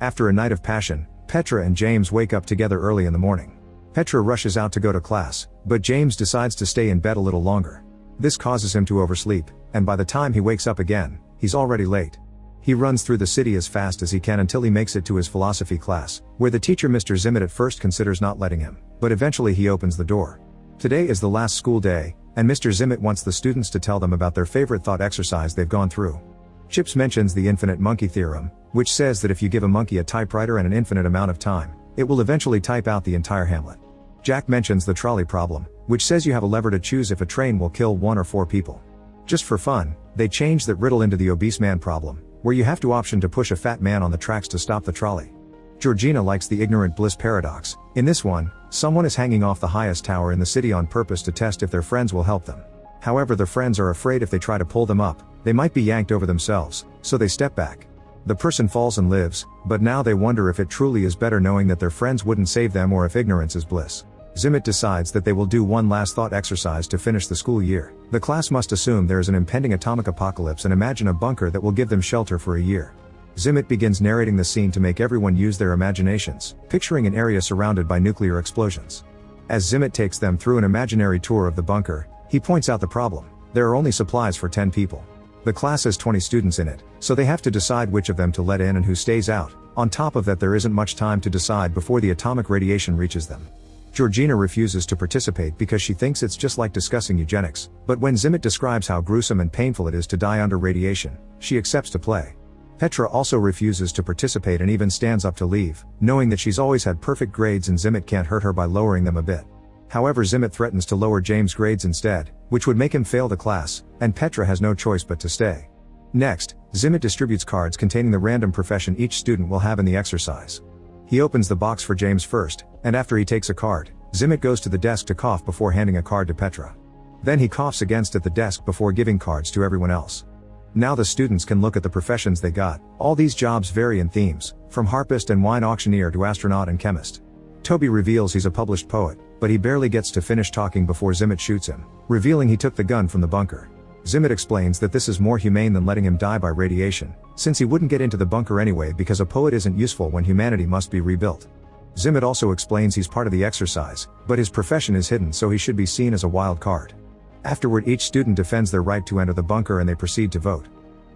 After a night of passion, Petra and James wake up together early in the morning. Petra rushes out to go to class, but James decides to stay in bed a little longer. This causes him to oversleep, and by the time he wakes up again, he's already late. He runs through the city as fast as he can until he makes it to his philosophy class, where the teacher Mr. Zimmett at first considers not letting him, but eventually he opens the door. Today is the last school day, and Mr. Zimmett wants the students to tell them about their favorite thought exercise they've gone through. Chips mentions the infinite monkey theorem, which says that if you give a monkey a typewriter and an infinite amount of time, it will eventually type out the entire Hamlet. Jack mentions the trolley problem, which says you have a lever to choose if a train will kill 1 or 4 people. Just for fun, they change that riddle into the obese man problem, where you have to option to push a fat man on the tracks to stop the trolley. Georgina likes the ignorant bliss paradox. In this one, someone is hanging off the highest tower in the city on purpose to test if their friends will help them. However, their friends are afraid if they try to pull them up, they might be yanked over themselves, so they step back. The person falls and lives, but now they wonder if it truly is better knowing that their friends wouldn't save them or if ignorance is bliss. Zimmett decides that they will do one last thought exercise to finish the school year. The class must assume there is an impending atomic apocalypse and imagine a bunker that will give them shelter for a year. Zimmett begins narrating the scene to make everyone use their imaginations, picturing an area surrounded by nuclear explosions. As Zimmett takes them through an imaginary tour of the bunker, he points out the problem. There are only supplies for 10 people. The class has 20 students in it, so they have to decide which of them to let in and who stays out. On top of that, there isn't much time to decide before the atomic radiation reaches them. Georgina refuses to participate because she thinks it's just like discussing eugenics, but when Zimmett describes how gruesome and painful it is to die under radiation, she accepts to play. Petra also refuses to participate and even stands up to leave, knowing that she's always had perfect grades and Zimmett can't hurt her by lowering them a bit. However, Zimmett threatens to lower James' grades instead, which would make him fail the class, and Petra has no choice but to stay. Next, Zimmett distributes cards containing the random profession each student will have in the exercise. He opens the box for James first, and after he takes a card, Zimmett goes to the desk to cough before handing a card to Petra. Then he coughs against at the desk before giving cards to everyone else. Now the students can look at the professions they got. All these jobs vary in themes, from harpist and wine auctioneer to astronaut and chemist. Toby reveals he's a published poet, but he barely gets to finish talking before Zimmett shoots him, revealing he took the gun from the bunker. Zimmett explains that this is more humane than letting him die by radiation, since he wouldn't get into the bunker anyway because a poet isn't useful when humanity must be rebuilt. Zimmett also explains he's part of the exercise, but his profession is hidden so he should be seen as a wild card. Afterward, each student defends their right to enter the bunker and they proceed to vote.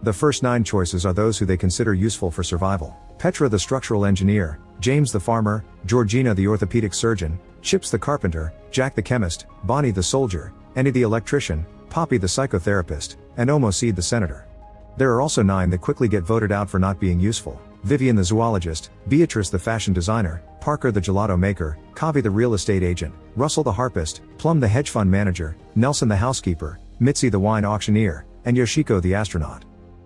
The first 9 choices are those who they consider useful for survival: Petra the structural engineer, James the farmer, Georgina the orthopedic surgeon, Chips the carpenter, Jack the chemist, Bonnie the soldier, Annie the electrician, Poppy the psychotherapist, and Omo Seed the senator. There are also 9 that quickly get voted out for not being useful: Vivian the zoologist, Beatrice the fashion designer, Parker the gelato maker, Kavi the real estate agent, Russell the harpist, Plum the hedge fund manager, Nelson the housekeeper, Mitzi the wine auctioneer, and Yoshiko the astronaut.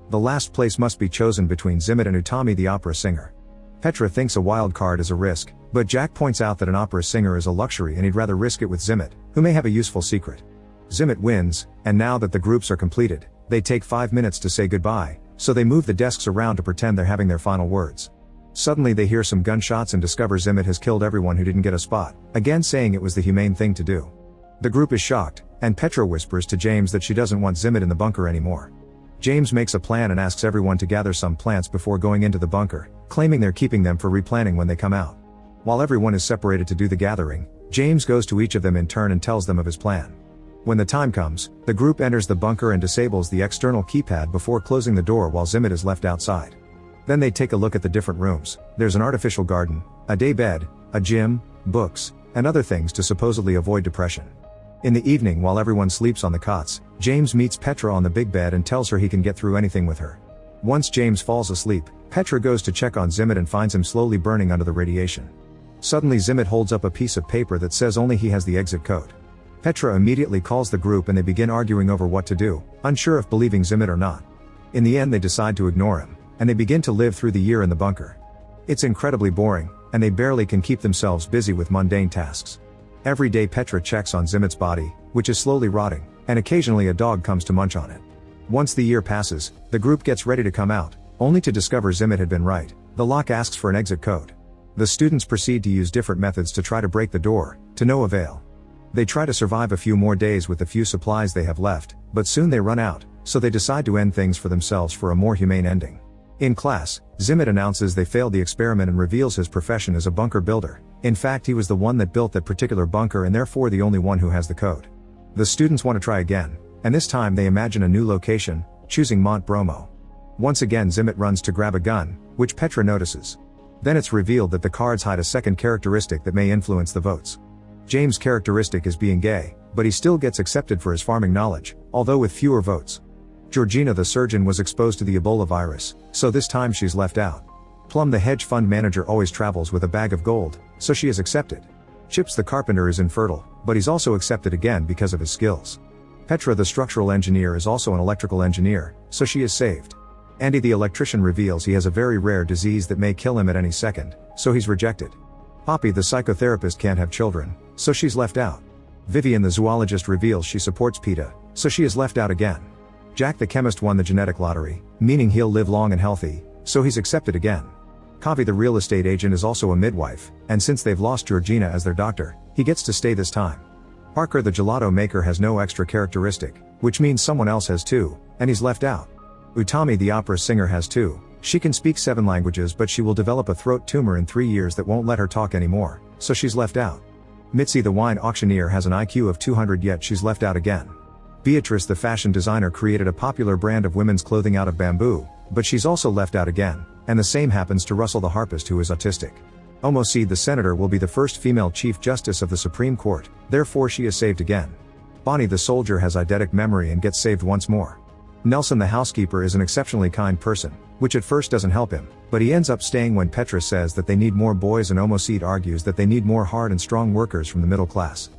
The last place must be chosen between Zimmett and Utami the opera singer. Petra thinks a wild card is a risk, but Jack points out that an opera singer is a luxury and he'd rather risk it with Zimmett, who may have a useful secret. Zimmett wins, and now that the groups are completed, they take 5 minutes to say goodbye, so they move the desks around to pretend they're having their final words. Suddenly they hear some gunshots and discover Zimmett has killed everyone who didn't get a spot, again saying it was the humane thing to do. The group is shocked, and Petra whispers to James that she doesn't want Zimmett in the bunker anymore. James makes a plan and asks everyone to gather some plants before going into the bunker, claiming they're keeping them for replanting when they come out. While everyone is separated to do the gathering, James goes to each of them in turn and tells them of his plan. When the time comes, the group enters the bunker and disables the external keypad before closing the door while Zimmett is left outside. Then they take a look at the different rooms. There's an artificial garden, a day bed, a gym, books, and other things to supposedly avoid depression. In the evening, while everyone sleeps on the cots, James meets Petra on the big bed and tells her he can get through anything with her. Once James falls asleep, Petra goes to check on Zimmett and finds him slowly burning under the radiation. Suddenly Zimmett holds up a piece of paper that says only he has the exit code. Petra immediately calls the group and they begin arguing over what to do, unsure if believing Zimmett or not. In the end they decide to ignore him, and they begin to live through the year in the bunker. It's incredibly boring, and they barely can keep themselves busy with mundane tasks. Every day Petra checks on Zimmett's body, which is slowly rotting, and occasionally a dog comes to munch on it. Once the year passes, the group gets ready to come out, only to discover Zimmett had been right. The lock asks for an exit code. The students proceed to use different methods to try to break the door, to no avail. They try to survive a few more days with the few supplies they have left, but soon they run out, so they decide to end things for themselves for a more humane ending. In class, Zimmet announces they failed the experiment and reveals his profession as a bunker builder. In fact, he was the one that built that particular bunker and therefore the only one who has the code. The students want to try again, and this time they imagine a new location, choosing Mont Bromo. Once again Zimmet runs to grab a gun, which Petra notices. Then it's revealed that the cards hide a second characteristic that may influence the votes. James' characteristic is being gay, but he still gets accepted for his farming knowledge, although with fewer votes. Georgina the surgeon was exposed to the Ebola virus, so this time she's left out. Plum the hedge fund manager always travels with a bag of gold, so she is accepted. Chips the carpenter is infertile, but he's also accepted again because of his skills. Petra the structural engineer is also an electrical engineer, so she is saved. Andy the electrician reveals he has a very rare disease that may kill him at any second, so he's rejected. Poppy the psychotherapist can't have children, so she's left out. Vivian the zoologist reveals she supports PETA, so she is left out again. Jack the chemist won the genetic lottery, meaning he'll live long and healthy, so he's accepted again. Kavi the real estate agent is also a midwife, and since they've lost Georgina as their doctor, he gets to stay this time. Parker the gelato maker has no extra characteristic, which means someone else has too, and he's left out. Utami the opera singer has too. She can speak 7 languages but she will develop a throat tumor in 3 years that won't let her talk anymore, so she's left out. Mitzi the wine auctioneer has an IQ of 200 yet she's left out again. Beatrice the fashion designer created a popular brand of women's clothing out of bamboo, but she's also left out again, and the same happens to Russell the harpist who is autistic. Omoseed the senator will be the first female chief justice of the Supreme Court, therefore she is saved again. Bonnie the soldier has eidetic memory and gets saved once more. Nelson the housekeeper is an exceptionally kind person, which at first doesn't help him, but he ends up staying when Petra says that they need more boys and Omoseed argues that they need more hard and strong workers from the middle class.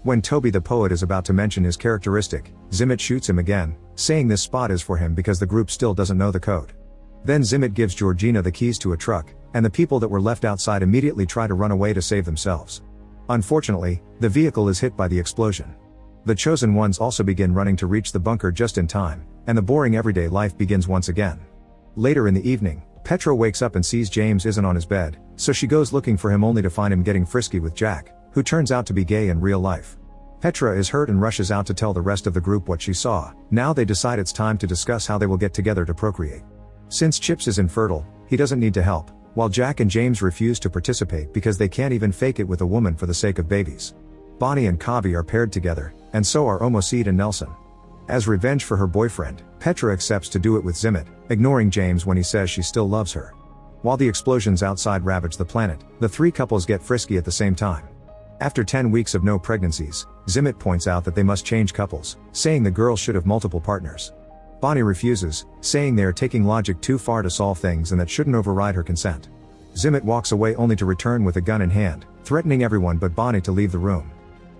When Toby the poet is about to mention his characteristic, Zimmet shoots him again, saying this spot is for him because the group still doesn't know the code. Then Zimmet gives Georgina the keys to a truck, and the people that were left outside immediately try to run away to save themselves. Unfortunately, the vehicle is hit by the explosion. The chosen ones also begin running to reach the bunker just in time, and the boring everyday life begins once again. Later in the evening, Petra wakes up and sees James isn't on his bed, so she goes looking for him only to find him getting frisky with Jack, who turns out to be gay in real life. Petra is hurt and rushes out to tell the rest of the group what she saw. Now they decide it's time to discuss how they will get together to procreate. Since Chips is infertile, he doesn't need to help, while Jack and James refuse to participate because they can't even fake it with a woman for the sake of babies. Bonnie and Kavi are paired together, and so are Omoseed and Nelson. As revenge for her boyfriend, Petra accepts to do it with Zimmet, ignoring James when he says she still loves her. While the explosions outside ravage the planet, the 3 couples get frisky at the same time. After 10 weeks of no pregnancies, Zimmet points out that they must change couples, saying the girls should have multiple partners. Bonnie refuses, saying they are taking logic too far to solve things and that shouldn't override her consent. Zimmet walks away only to return with a gun in hand, threatening everyone but Bonnie to leave the room.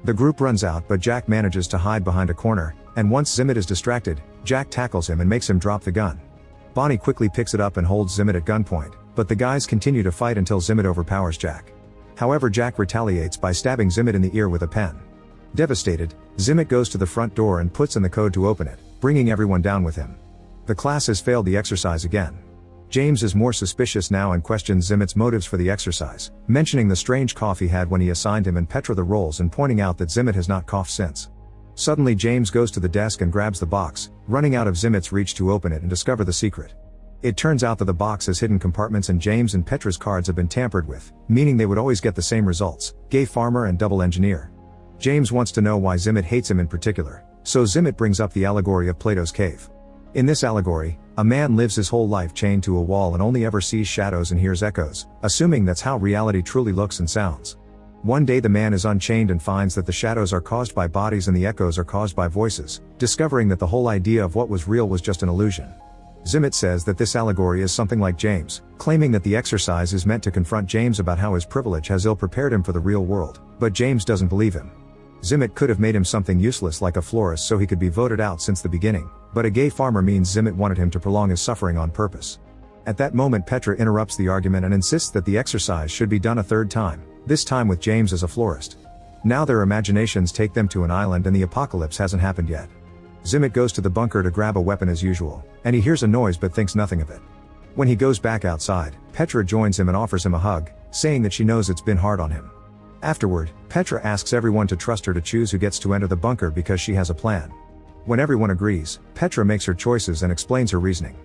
The group runs out but Jack manages to hide behind a corner, and once Zimmet is distracted, Jack tackles him and makes him drop the gun. Bonnie quickly picks it up and holds Zimmet at gunpoint, but the guys continue to fight until Zimmet overpowers Jack. However, Jack retaliates by stabbing Zimmet in the ear with a pen. Devastated, Zimmet goes to the front door and puts in the code to open it, bringing everyone down with him. The class has failed the exercise again. James is more suspicious now and questions Zimmet's motives for the exercise, mentioning the strange cough he had when he assigned him and Petra the roles and pointing out that Zimmet has not coughed since. Suddenly James goes to the desk and grabs the box, running out of Zimmet's reach to open it and discover the secret. It turns out that the box has hidden compartments and James and Petra's cards have been tampered with, meaning they would always get the same results: gay farmer and double engineer. James wants to know why Zimmet hates him in particular, so Zimmet brings up the allegory of Plato's cave. In this allegory, a man lives his whole life chained to a wall and only ever sees shadows and hears echoes, assuming that's how reality truly looks and sounds. One day the man is unchained and finds that the shadows are caused by bodies and the echoes are caused by voices, discovering that the whole idea of what was real was just an illusion. Zimmet says that this allegory is something like James, claiming that the exercise is meant to confront James about how his privilege has ill-prepared him for the real world, but James doesn't believe him. Zimmet could have made him something useless like a florist so he could be voted out since the beginning, but a gay farmer means Zimmet wanted him to prolong his suffering on purpose. At that moment Petra interrupts the argument and insists that the exercise should be done a third time, this time with James as a florist. Now their imaginations take them to an island and the apocalypse hasn't happened yet. Zimmet goes to the bunker to grab a weapon as usual, and he hears a noise but thinks nothing of it. When he goes back outside, Petra joins him and offers him a hug, saying that she knows it's been hard on him. Afterward, Petra asks everyone to trust her to choose who gets to enter the bunker because she has a plan. When everyone agrees, Petra makes her choices and explains her reasoning.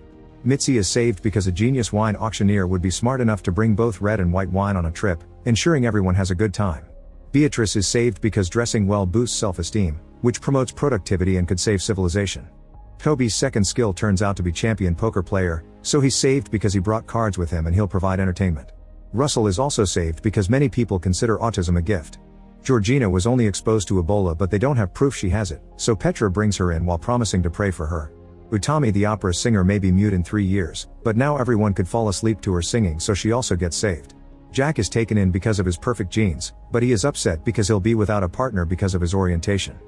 Mitzi is saved because a genius wine auctioneer would be smart enough to bring both red and white wine on a trip, ensuring everyone has a good time. Beatrice is saved because dressing well boosts self-esteem, which promotes productivity and could save civilization. Toby's second skill turns out to be champion poker player, so he's saved because he brought cards with him and he'll provide entertainment. Russell is also saved because many people consider autism a gift. Georgina was only exposed to Ebola, but they don't have proof she has it, so Petra brings her in while promising to pray for her. Utami, the opera singer, may be mute in 3 years, but now everyone could fall asleep to her singing, so she also gets saved. Jack is taken in because of his perfect genes, but he is upset because he'll be without a partner because of his orientation.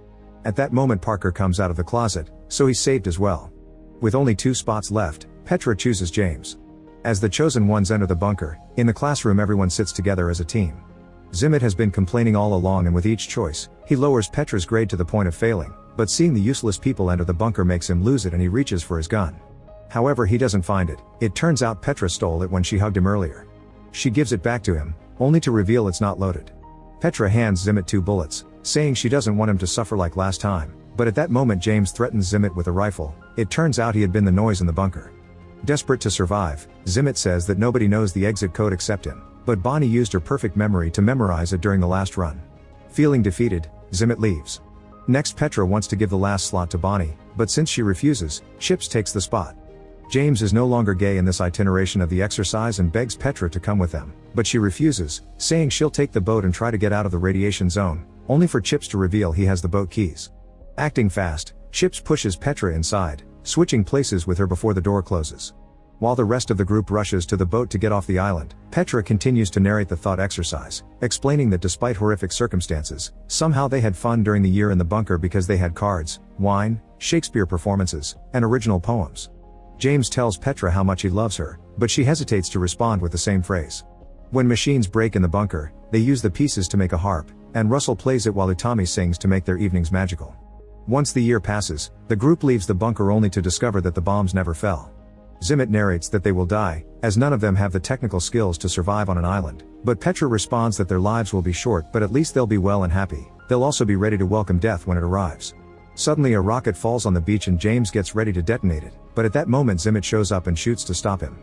At that moment Parker comes out of the closet, so he's saved as well. With only 2 spots left, Petra chooses James. As the chosen ones enter the bunker, in the classroom everyone sits together as a team. Zimmit has been complaining all along, and with each choice, he lowers Petra's grade to the point of failing, but seeing the useless people enter the bunker makes him lose it and he reaches for his gun. However, he doesn't find it. It turns out Petra stole it when she hugged him earlier. She gives it back to him, only to reveal it's not loaded. Petra hands Zimmit 2 bullets, saying she doesn't want him to suffer like last time, but at that moment James threatens Zimmit with a rifle. It turns out he had been the noise in the bunker. Desperate to survive, Zimmit says that nobody knows the exit code except him, but Bonnie used her perfect memory to memorize it during the last run. Feeling defeated, Zimmit leaves. Next, Petra wants to give the last slot to Bonnie, but since she refuses, Chips takes the spot. James is no longer gay in this itineration of the exercise and begs Petra to come with them, but she refuses, saying she'll take the boat and try to get out of the radiation zone, only for Chips to reveal he has the boat keys. Acting fast, Chips pushes Petra inside, switching places with her before the door closes. While the rest of the group rushes to the boat to get off the island, Petra continues to narrate the thought exercise, explaining that despite horrific circumstances, somehow they had fun during the year in the bunker because they had cards, wine, Shakespeare performances, and original poems. James tells Petra how much he loves her, but she hesitates to respond with the same phrase. When machines break in the bunker, they use the pieces to make a harp, and Russell plays it while Utami sings to make their evenings magical. Once the year passes, the group leaves the bunker only to discover that the bombs never fell. Zimmit narrates that they will die, as none of them have the technical skills to survive on an island, but Petra responds that their lives will be short, but at least they'll be well and happy. They'll also be ready to welcome death when it arrives. Suddenly a rocket falls on the beach and James gets ready to detonate it, but at that moment Zimmit shows up and shoots to stop him.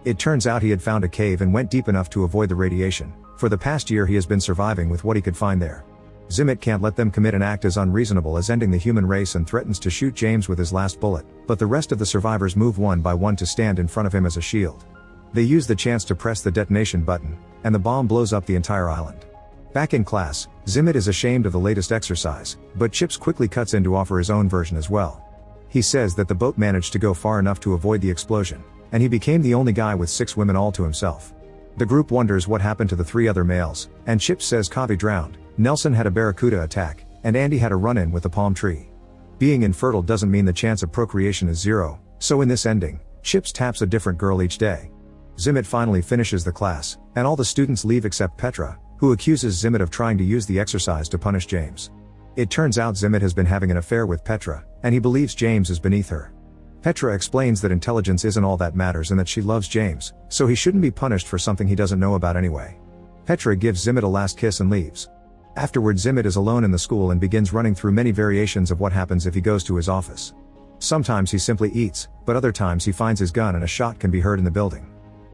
It turns out he had found a cave and went deep enough to avoid the radiation. For the past year he has been surviving with what he could find there. Zimmit can't let them commit an act as unreasonable as ending the human race and threatens to shoot James with his last bullet, but the rest of the survivors move one by one to stand in front of him as a shield. They use the chance to press the detonation button, and the bomb blows up the entire island. Back in class, Zimmit is ashamed of the latest exercise, but Chips quickly cuts in to offer his own version as well. He says that the boat managed to go far enough to avoid the explosion, and he became the only guy with 6 women all to himself. The group wonders what happened to the 3 other males, and Chips says Kavi drowned, Nelson had a barracuda attack, and Andy had a run-in with the palm tree. Being infertile doesn't mean the chance of procreation is 0, so in this ending, Chips taps a different girl each day. Zimmit finally finishes the class, and all the students leave except Petra, who accuses Zimmit of trying to use the exercise to punish James. It turns out Zimmit has been having an affair with Petra, and he believes James is beneath her. Petra explains that intelligence isn't all that matters and that she loves James, so he shouldn't be punished for something he doesn't know about anyway. Petra gives Zimmit a last kiss and leaves. Afterward, Zimmit is alone in the school and begins running through many variations of what happens if he goes to his office. Sometimes he simply eats, but other times he finds his gun and a shot can be heard in the building.